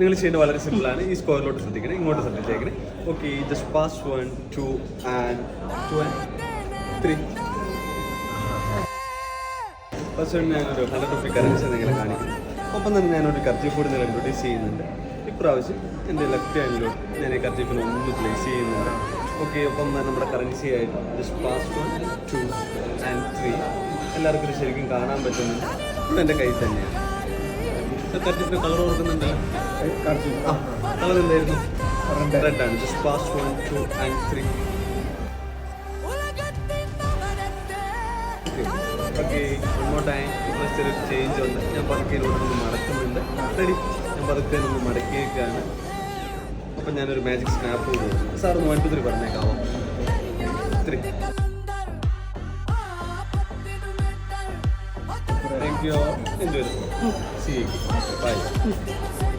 നിങ്ങൾ ചെയ്യേണ്ട വളരെ സിമ്പിളാണ്. ഈ സ്ക്വയറിലോട്ട് ശ്രദ്ധിക്കണേ, ഇങ്ങോട്ട് ശ്രദ്ധിച്ചേക്കണേ. Okay, just pass 1 2 and 3. First ഞാനൊരു 100 രൂപ കറൻസി നിങ്ങളെ കാണിക്കുന്നു. ഒപ്പം തന്നെ ഞാനൊരു കർച്ചീഫ് കൂടി നിങ്ങൾ ഇൻട്രൊഡ്യൂസ് ചെയ്യുന്നുണ്ട്. ഇപ്രാവശ്യം എൻ്റെ ലെഫ്റ്റ് ഹാൻഡിലോട്ട് ഞാൻ ഈ കർച്ചീഫിന് ഒന്ന് പ്ലേസ് ചെയ്യുന്നുണ്ട്. ഓക്കെ, ഒപ്പം തന്നെ നമ്മുടെ കറൻസി ആയിട്ട് ജസ്റ്റ് പാസ് 1 2 and 3. എല്ലാവർക്കും ഇത് ശരിക്കും കാണാൻ പറ്റുന്നുണ്ട്. ഇത് എൻ്റെ കയ്യിൽ തന്നെയാണ്. കർച്ചീഫിന് കളർ ഓർക്കുന്നുണ്ട്. കളർ എന്തായിരുന്നു? റെഡാണ്. Just pass 1 2 and 3. ഓക്കെ, ഒന്നോ ടൈം ഇപ്പോൾ ചെറിയൊരു ചേഞ്ച് ഉണ്ട്. ഞാൻ പതുക്കെ ഒന്ന് മടക്കുന്നുണ്ട്. റെഡി, ഞാൻ പതുക്കെ ഒന്ന് മടക്കിയേക്കാണ്. അപ്പം ഞാനൊരു മാജിക് സ്നാപ്പ് കൊടുക്കും. സാർ ഒന്ന് 1 2 3 പറഞ്ഞേക്കാവോ? 3. Thank you. Enjoy. See you. By.